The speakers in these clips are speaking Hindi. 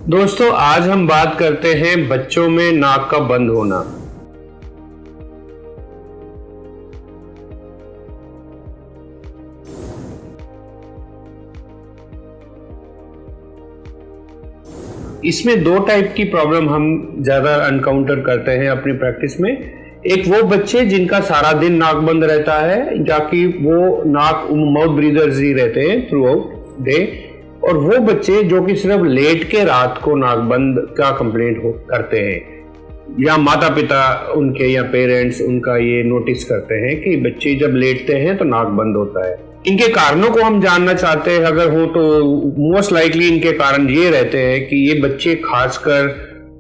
दोस्तों, आज हम बात करते हैं बच्चों में नाक का बंद होना। इसमें दो टाइप की प्रॉब्लम हम ज़्यादा अनकाउंटर करते हैं अपनी प्रैक्टिस में। एक वो बच्चे जिनका सारा दिन नाक बंद रहता है, जाकि वो माउथ ब्रीदर्स ही रहते हैं थ्रू आउट डे, और वो बच्चे जो कि सिर्फ लेट के रात को नाक बंद का कंप्लेंट करते हैं, या माता पिता उनके या पेरेंट्स उनका ये नोटिस करते हैं कि बच्चे जब लेटते हैं तो नाक बंद होता है। इनके कारणों को हम जानना चाहते हैं अगर हो तो मोस्ट लाइकली इनके कारण ये रहते हैं कि ये बच्चे, खासकर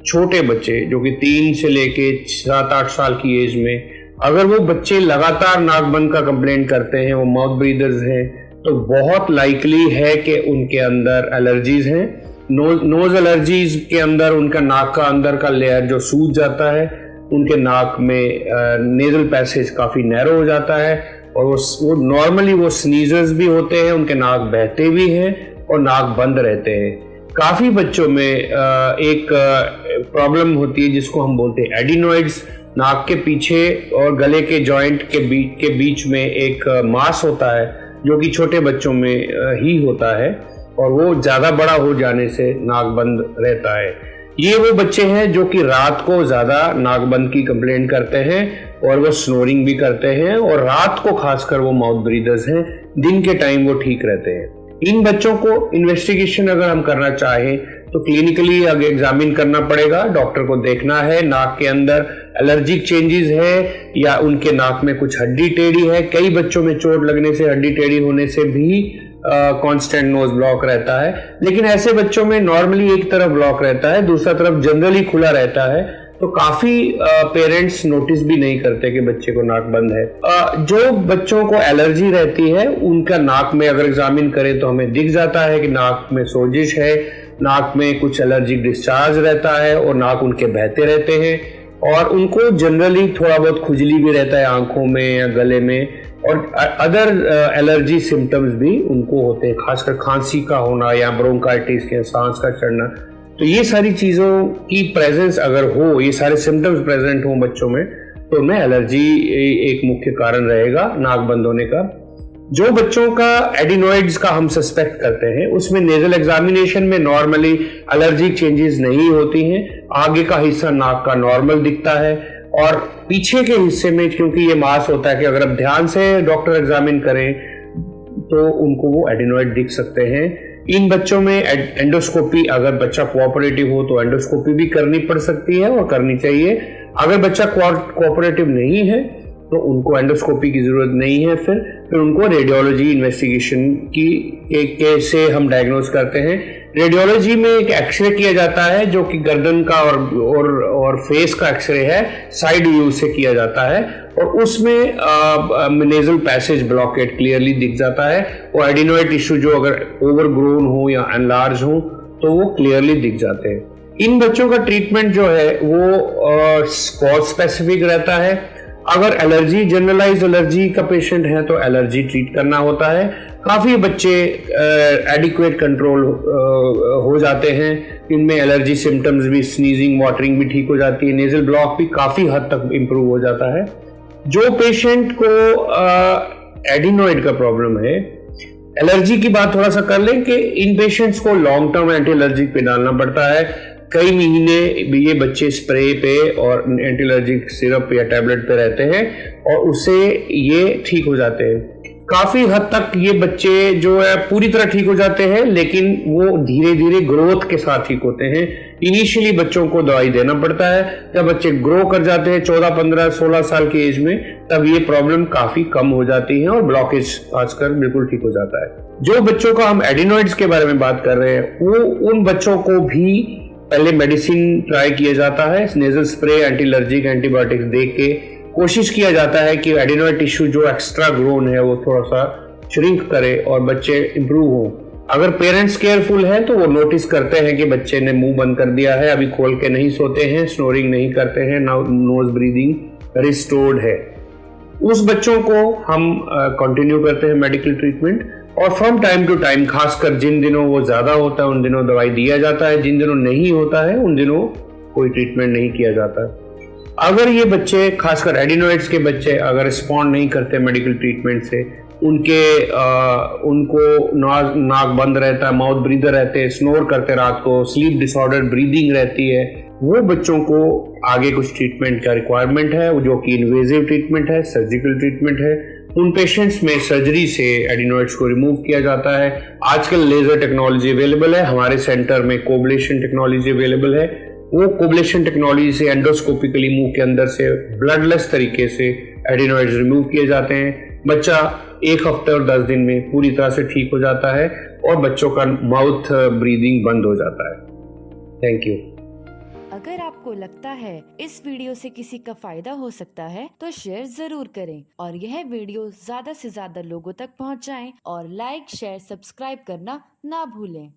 छोटे बच्चे जो कि 3 से लेके 7-8 साल की एज में, अगर वो बच्चे लगातार नाक बंद का कंप्लेंट करते हैं, वो माउथ ब्रीदर्स हैं, तो बहुत लाइकली है कि उनके अंदर एलर्जीज हैं। नोज एलर्जीज के अंदर उनका नाक का अंदर का लेयर जो सूज जाता है, उनके नाक में नेजल पैसेज काफ़ी नैरो हो जाता है, और वो नॉर्मली वो स्नीजर्स भी होते हैं, उनके नाक बहते भी हैं और नाक बंद रहते हैं। काफ़ी बच्चों में एक प्रॉब्लम होती है जिसको हम बोलते हैं एडिनॉइड्स। नाक के पीछे और गले के जॉइंट के बीच में एक मांस होता है जो कि छोटे बच्चों में ही होता है, और वो ज़्यादा बड़ा हो जाने से नाक बंद रहता है। ये वो बच्चे हैं जो कि रात को ज़्यादा नाक बंद की कंप्लेंट करते हैं और वो स्नोरिंग भी करते हैं, और रात को खासकर वो माउथ ब्रीदर्स हैं। दिन के टाइम वो ठीक रहते हैं। इन बच्चों को इन्वेस्टिगेशन अगर हम करना चाहें तो क्लिनिकली अगर एग्जामिन करना पड़ेगा, डॉक्टर को देखना है नाक के अंदर एलर्जिक चेंजेस है या उनके नाक में कुछ हड्डी टेढ़ी है। कई बच्चों में चोट लगने से, हड्डी टेढ़ी होने से भी कांस्टेंट नोज ब्लॉक रहता है, लेकिन ऐसे बच्चों में नॉर्मली एक तरफ ब्लॉक रहता है, दूसरा तरफ जनरली खुला रहता है, तो काफी पेरेंट्स नोटिस भी नहीं करते कि बच्चे को नाक बंद है। जो बच्चों को एलर्जी रहती है उनका नाक में अगर एग्जामिन करें तो हमें दिख जाता है कि नाक में सोजिश है, नाक में कुछ एलर्जिक डिस्चार्ज रहता है और नाक उनके बहते रहते हैं, और उनको जनरली थोड़ा बहुत खुजली भी रहता है आंखों में या गले में, और अदर एलर्जी सिम्टम्स भी उनको होते हैं, खासकर खांसी का होना या ब्रोंकाइटिस या सांस का चढ़ना। तो ये सारी चीज़ों की प्रेजेंस अगर हो, ये सारे सिम्टम्स प्रेजेंट हो बच्चों में, तो उनमें एलर्जी एक मुख्य कारण रहेगा नाक बंद होने का। जो बच्चों का एडिनॉइड्स का हम सस्पेक्ट करते हैं उसमें नेजल एग्जामिनेशन में नॉर्मली एलर्जिक चेंजेस नहीं होती हैं। आगे का हिस्सा नाक का नॉर्मल दिखता है, और पीछे के हिस्से में क्योंकि ये मांस होता है कि अगर आप ध्यान से डॉक्टर एग्जामिन करें तो उनको वो एडिनॉइड दिख सकते हैं। इन बच्चों में एंडोस्कोपी, अगर बच्चा कोऑपरेटिव हो तो एंडोस्कोपी भी करनी पड़ सकती है और करनी चाहिए। अगर बच्चा कोऑपरेटिव नहीं है तो उनको एंडोस्कोपी की जरूरत नहीं है। फिर उनको रेडियोलॉजी इन्वेस्टिगेशन की से हम डायग्नोज करते हैं। रेडियोलॉजी में एक एक्सरे किया जाता है जो कि गर्दन का और फेस का एक्सरे है, साइड व्यू से किया जाता है, और उसमें नेजल पैसेज ब्लॉकेट क्लियरली दिख जाता है, और एडिनॉइड टिश्यू जो अगर ओवरग्रोन हो या एनलार्ज हो तो वो क्लियरली दिख जाते हैं। इन बच्चों का ट्रीटमेंट जो है वो कॉज स्पेसिफिक रहता है। अगर एलर्जी, जनरलाइज एलर्जी का पेशेंट है तो एलर्जी ट्रीट करना होता है। काफ़ी बच्चे एडिक्वेट कंट्रोल हो जाते हैं, इनमें एलर्जी सिम्टम्स भी, स्नीजिंग, वाटरिंग भी ठीक हो जाती है, नेजल ब्लॉक भी काफ़ी हद तक इम्प्रूव हो जाता है। जो पेशेंट को एडिनॉइड का प्रॉब्लम है, एलर्जी की बात थोड़ा सा कर लें कि इन पेशेंट्स को लॉन्ग टर्म एंटी एलर्जिक पे डालना पड़ता है। कई महीने ये बच्चे स्प्रे पे और एंटी एलर्जिक सिरप या टैबलेट पे रहते हैं और उससे ये ठीक हो जाते हैं। काफ़ी हद तक ये बच्चे जो है पूरी तरह ठीक हो जाते हैं, लेकिन वो धीरे धीरे ग्रोथ के साथ ठीक होते हैं। इनिशियली बच्चों को दवाई देना पड़ता है, जब बच्चे ग्रो कर जाते हैं 14, 15, 16 साल की एज में, तब ये प्रॉब्लम काफ़ी कम हो जाती है और ब्लॉकेज आजकल बिल्कुल ठीक हो जाता है। जो बच्चों का हम एडिनॉइड्स के बारे में बात कर रहे हैं, वो उन बच्चों को भी पहले मेडिसिन ट्राई किया जाता है, nasal spray, anti allergic antibiotics दे के कोशिश किया जाता है कि एडिनॉइड टिश्यू जो एक्स्ट्रा ग्रोन है वो थोड़ा सा श्रिंक करे और बच्चे इंप्रूव हो। अगर पेरेंट्स केयरफुल हैं तो वो नोटिस करते हैं कि बच्चे ने मुंह बंद कर दिया है, अभी खोल के नहीं सोते हैं, स्नोरिंग नहीं करते हैं, नोज ब्रीदिंग रिस्टोर्ड है, उस बच्चों को हम कंटिन्यू करते हैं मेडिकल ट्रीटमेंट। और फ्रॉम टाइम टू टाइम, खासकर जिन दिनों वो ज़्यादा होता है उन दिनों दवाई दिया जाता है, जिन दिनों नहीं होता है उन दिनों कोई ट्रीटमेंट नहीं किया जाता है। अगर ये बच्चे, खासकर एडिनोइड्स के बच्चे, अगर रिस्पॉन्ड नहीं करते मेडिकल ट्रीटमेंट से, उनको नाक बंद रहता है, माउथ ब्रीदर रहते हैं, स्नोर करते रात को, स्लीप डिसऑर्डर ब्रीदिंग रहती है, वो बच्चों को आगे कुछ ट्रीटमेंट का रिक्वायरमेंट है, जो कि इन्वेजिव ट्रीटमेंट है, सर्जिकल ट्रीटमेंट है। उन पेशेंट्स में सर्जरी से एडिनोइड्स को रिमूव किया जाता है। आजकल लेजर टेक्नोलॉजी अवेलेबल है, हमारे सेंटर में कोबलेशन टेक्नोलॉजी अवेलेबल है। वो कोबलेशन टेक्नोलॉजी से एंडोस्कोपिकली मुंह के अंदर से ब्लडलेस तरीके से एडिनोइड्स रिमूव किए जाते हैं। बच्चा 1 हफ्ते और 10 दिन में पूरी तरह से ठीक हो जाता है और बच्चों का माउथ ब्रीदिंग बंद हो जाता है। Thank you. अगर आपको लगता है इस वीडियो से किसी का फायदा हो सकता है तो शेयर जरूर करें और यह वीडियो ज्यादा से ज्यादा लोगों तक पहुंचाएं और लाइक, शेयर, सब्सक्राइब करना ना भूलें।